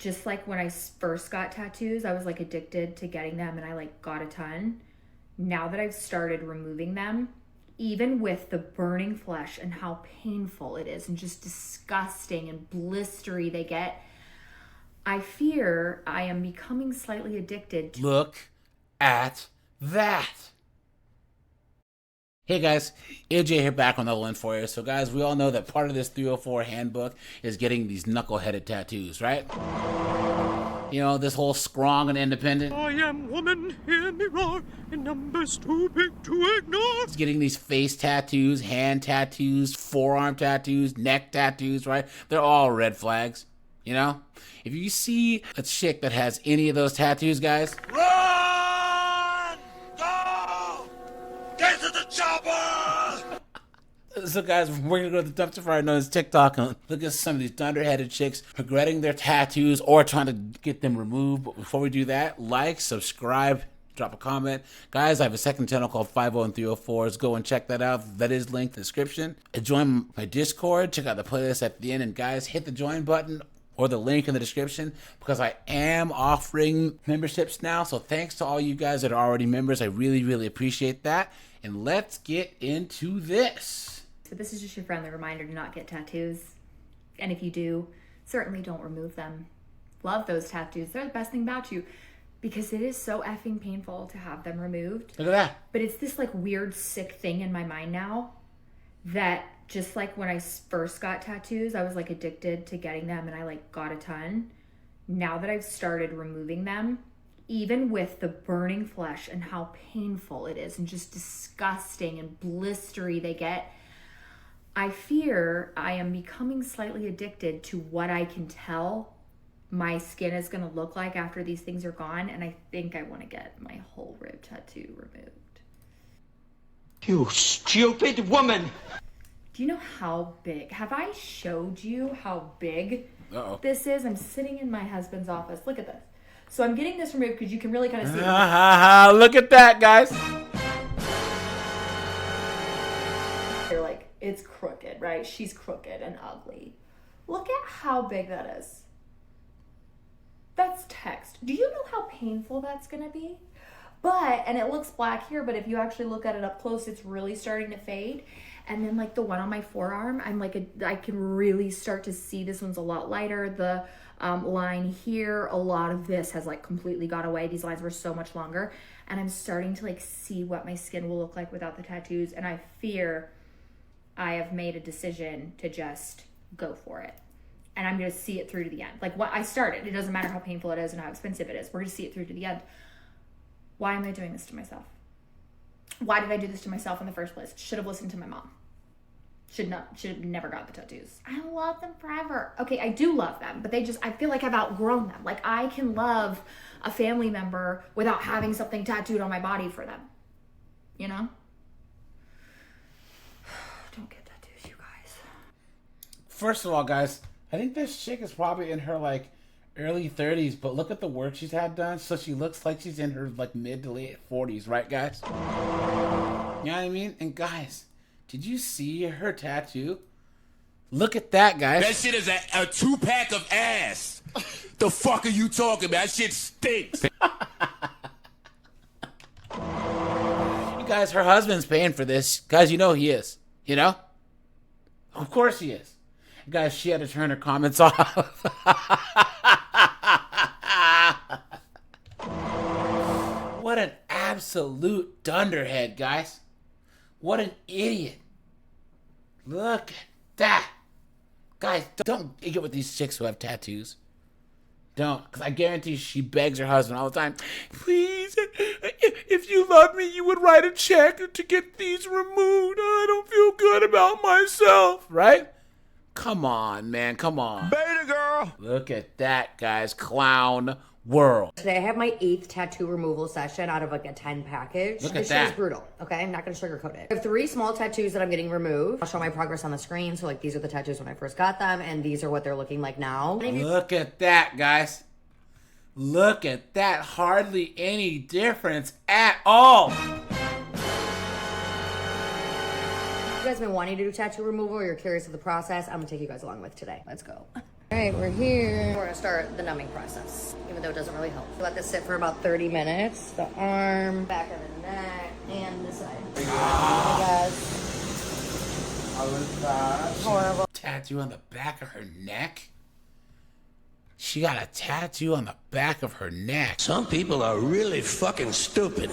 just like when I first got tattoos, I was like addicted to getting them and I like got a ton. Now that I've started removing them, even with the burning flesh and how painful it is and just disgusting and blistery they get, I fear I am becoming slightly addicted to— Look at that. Hey guys, AJ here back on the line for you. So guys, we all know that part of this 304 handbook is getting these knuckle-headed tattoos, right? You know, this whole strong and independent. I am woman, hear me roar, in numbers too big to ignore. It's getting these face tattoos, hand tattoos, forearm tattoos, neck tattoos, right? They're all red flags, you know? If you see a chick that has any of those tattoos, guys, Run! Go! Get to the chopper! so guys, we're gonna go to the dumpster fire known as TikTok and look at some of these dunderheaded chicks regretting their tattoos or trying to get them removed. But before we do that, like, subscribe, drop a comment. Guys, I have a second channel called 50 and 304s. Go and check that out. That is linked in the description. And join my Discord. Check out the playlist at the end. And guys, hit the join button or the link in the description because I am offering memberships now. So thanks to all you guys that are already members. I really, really appreciate that. And let's get into this. So this is just your friendly reminder to not get tattoos. And if you do, certainly don't remove them. Love those tattoos. They're the best thing about you because it is so effing painful to have them removed. Look at that. But it's this like weird, sick thing in my mind now that just like when I first got tattoos, I was like addicted to getting them and I like got a ton. Now that I've started removing them, even with the burning flesh and how painful it is and just disgusting and blistery they get, I fear I am becoming slightly addicted to what I can tell my skin is going to look like after these things are gone. And I think I want to get my whole rib tattoo removed. You stupid woman! Do you know how big? Have I showed you how big Uh-oh. this is? I'm sitting in my husband's office. Look at this. So I'm getting this removed because you can really kind of see it. Look at that, guys. They're like, it's crooked, right? She's crooked and ugly. Look at how big that is. That's text. Do you know how painful that's going to be? But, and it looks black here, but if you actually look at it up close, it's really starting to fade. And then like the one on my forearm, I can really start to see this one's a lot lighter. The line here, a lot of this has like completely got away. These lines were so much longer. And I'm starting to like see what my skin will look like without the tattoos. And I fear I have made a decision to just go for it. And I'm going to see it through to the end. Like what I started, it doesn't matter how painful it is and how expensive it is. We're going to see it through to the end. Why am I doing this to myself? Why did I do this to myself in the first place? Should have listened to my mom. Should have never got the tattoos. I love them forever. Okay, I do love them, but I feel like I've outgrown them. Like I can love a family member without having something tattooed on my body for them. You know? Don't get tattoos, you guys. First of all, guys, I think this chick is probably in her like early 30s, but look at the work she's had done. So she looks like she's in her like mid to late 40s, right, guys? You know what I mean? And guys, did you see her tattoo? Look at that, guys. That shit is a 2-pack of ass. The fuck are you talking about? That shit stinks. You guys, her husband's paying for this. Guys, you know he is. You know? Of course he is. Guys, she had to turn her comments off. What an absolute dunderhead, guys. What an idiot. Look at that. Guys, don't get with these chicks who have tattoos. Don't, because I guarantee she begs her husband all the time, please, if you love me, you would write a check to get these removed. I don't feel good about myself, right? Come on, man, come on. Beta girl! Look at that, guys. Clown world. Today I have my 8th tattoo removal session out of like a 10 package. Look at This shit is that. brutal, okay? I'm not gonna sugarcoat it. I have 3 small tattoos that I'm getting removed. I'll show my progress on the screen. So like these are the tattoos when I first got them and these are what they're looking like now. Look at that, guys. Look at that. Hardly any difference at all. If you guys have been wanting to do tattoo removal or you're curious of the process, I'm gonna take you guys along with today. Let's go. All right, we're here. We're gonna start the numbing process, even though it doesn't really help. Let this sit for about 30 minutes. The arm, back of the neck, and this side. Hey guys. Horrible. Tattoo on the back of her neck? She got a tattoo on the back of her neck. Some people are really fucking stupid.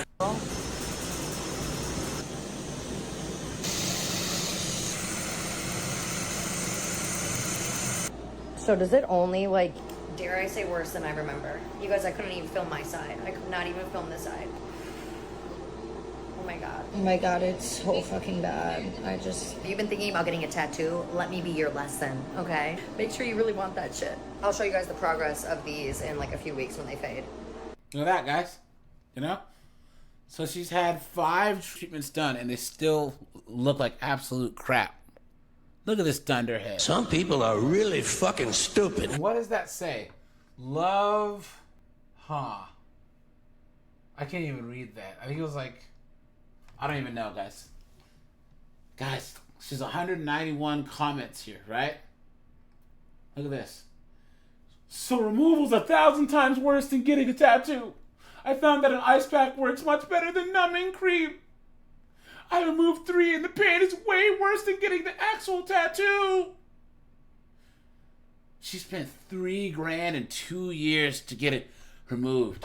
So does it only, like, dare I say worse than I remember? You guys, I couldn't even film my side. I could not even film this side. Oh my god. Oh my god, it's so fucking bad. If you've been thinking about getting a tattoo, let me be your lesson, okay? Make sure you really want that shit. I'll show you guys the progress of these in like a few weeks when they fade. Look at that, guys. You know? So she's had 5 treatments done and they still look like absolute crap. Look at this dunderhead. Some people are really fucking stupid. What does that say? Love, I can't even read that. I think it was like, I don't even know, guys. Guys, she's 191 comments here, right? Look at this. So removal's 1,000 times worse than getting a tattoo. I found that an ice pack works much better than numbing cream. I removed 3 and the pain is way worse than getting the actual tattoo. She spent $3,000 in 2 years to get it removed.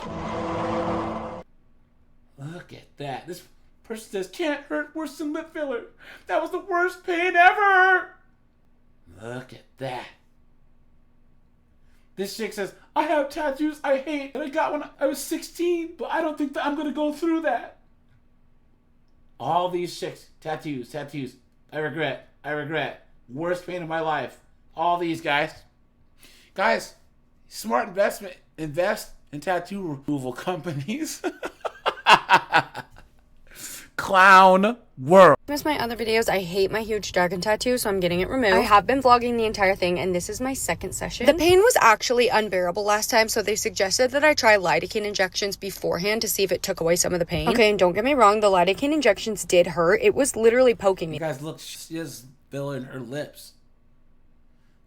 Look at that. This person says, can't hurt worse than lip filler. That was the worst pain ever. Look at that. This chick says, I have tattoos I hate, and I got when I was 16, but I don't think that I'm going to go through that. All these chicks, tattoos. I regret. Worst pain of my life. All these guys. Guys, smart investment. Invest in tattoo removal companies. Clown world. Missed my other videos. I hate my huge dragon tattoo, so I'm getting it removed. I have been vlogging the entire thing, and this is my second session. The pain was actually unbearable last time, so they suggested that I try lidocaine injections beforehand to see if it took away some of the pain. Okay, and don't get me wrong, the lidocaine injections did hurt. It was literally poking me. You guys, look, she has filler in her lips.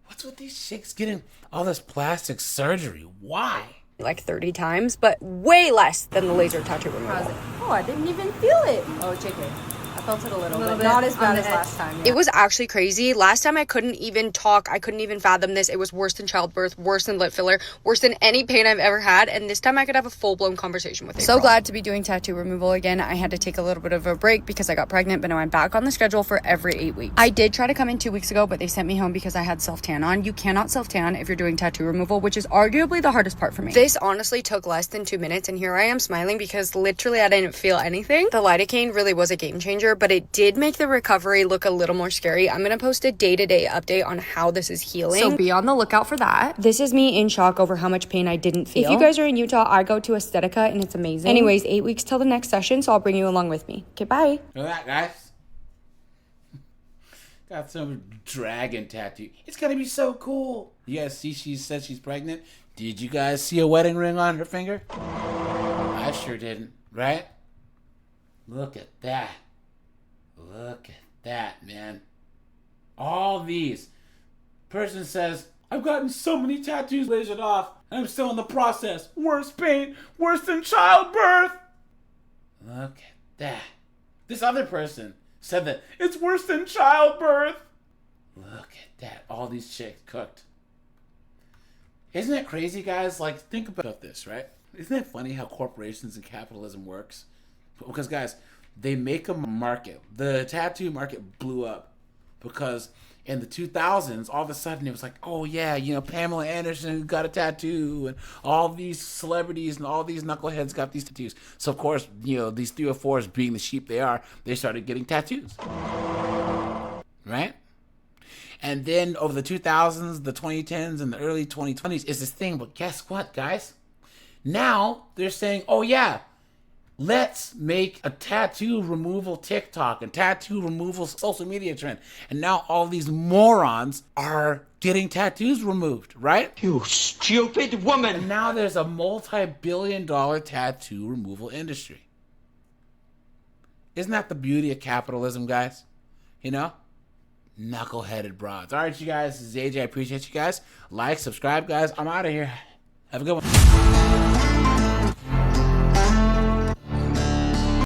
What's with these chicks getting all this plastic surgery? Why? Like 30 times, but way less than the laser tattoo removal. Oh, I didn't even feel it. Oh, chicken. I felt it a little bit. Not as bad as last time. Yeah. It was actually crazy. Last time I couldn't even talk. I couldn't even fathom this. It was worse than childbirth, worse than lip filler, worse than any pain I've ever had. And this time I could have a full-blown conversation with April. So glad to be doing tattoo removal again. I had to take a little bit of a break because I got pregnant, but now I'm back on the schedule for every 8 weeks. I did try to come in 2 weeks ago, but they sent me home because I had self-tan on. You cannot self-tan if you're doing tattoo removal, which is arguably the hardest part for me. This honestly took less than 2 minutes, and here I am smiling because literally I didn't feel anything. The lidocaine really was a game changer, but it did make the recovery look a little more scary. I'm gonna post a day-to-day update on how this is healing, so be on the lookout for that. This is me in shock over how much pain I didn't feel. If you guys are in Utah, I go to Aesthetica and it's amazing. Anyways, 8 weeks till the next session, so I'll bring you along with me. Okay, bye. Look at that, guys. Got some dragon tattoo. It's gonna be so cool. You guys see she said she's pregnant? Did you guys see a wedding ring on her finger? I sure didn't, right? Look at that. Look at that, man. All these. Person says, I've gotten so many tattoos lasered off, and I'm still in the process. Worse pain, worse than childbirth. Look at that. This other person said that it's worse than childbirth. Look at that. All these chicks cooked. Isn't it crazy, guys? Like, think about this, right? Isn't it funny how corporations and capitalism works? Because, guys, they make a market. The tattoo market blew up because in the 2000s, all of a sudden it was like, oh yeah, you know, Pamela Anderson got a tattoo, and all these celebrities and all these knuckleheads got these tattoos. So of course, you know, these 304s, being the sheep they are, they started getting tattoos, right? And then over the 2000s, the 2010s, and the early 2020s is this thing. But guess what, guys? Now they're saying, oh yeah, let's make a tattoo removal TikTok and tattoo removal social media trend. And now all these morons are getting tattoos removed, right? You stupid woman! And now there's a multi-billion-dollar tattoo removal industry. Isn't that the beauty of capitalism, guys? You know? knuckleheaded broads. All right, you guys. This is AJ. I appreciate you guys. Like, subscribe, guys. I'm out of here. Have a good one.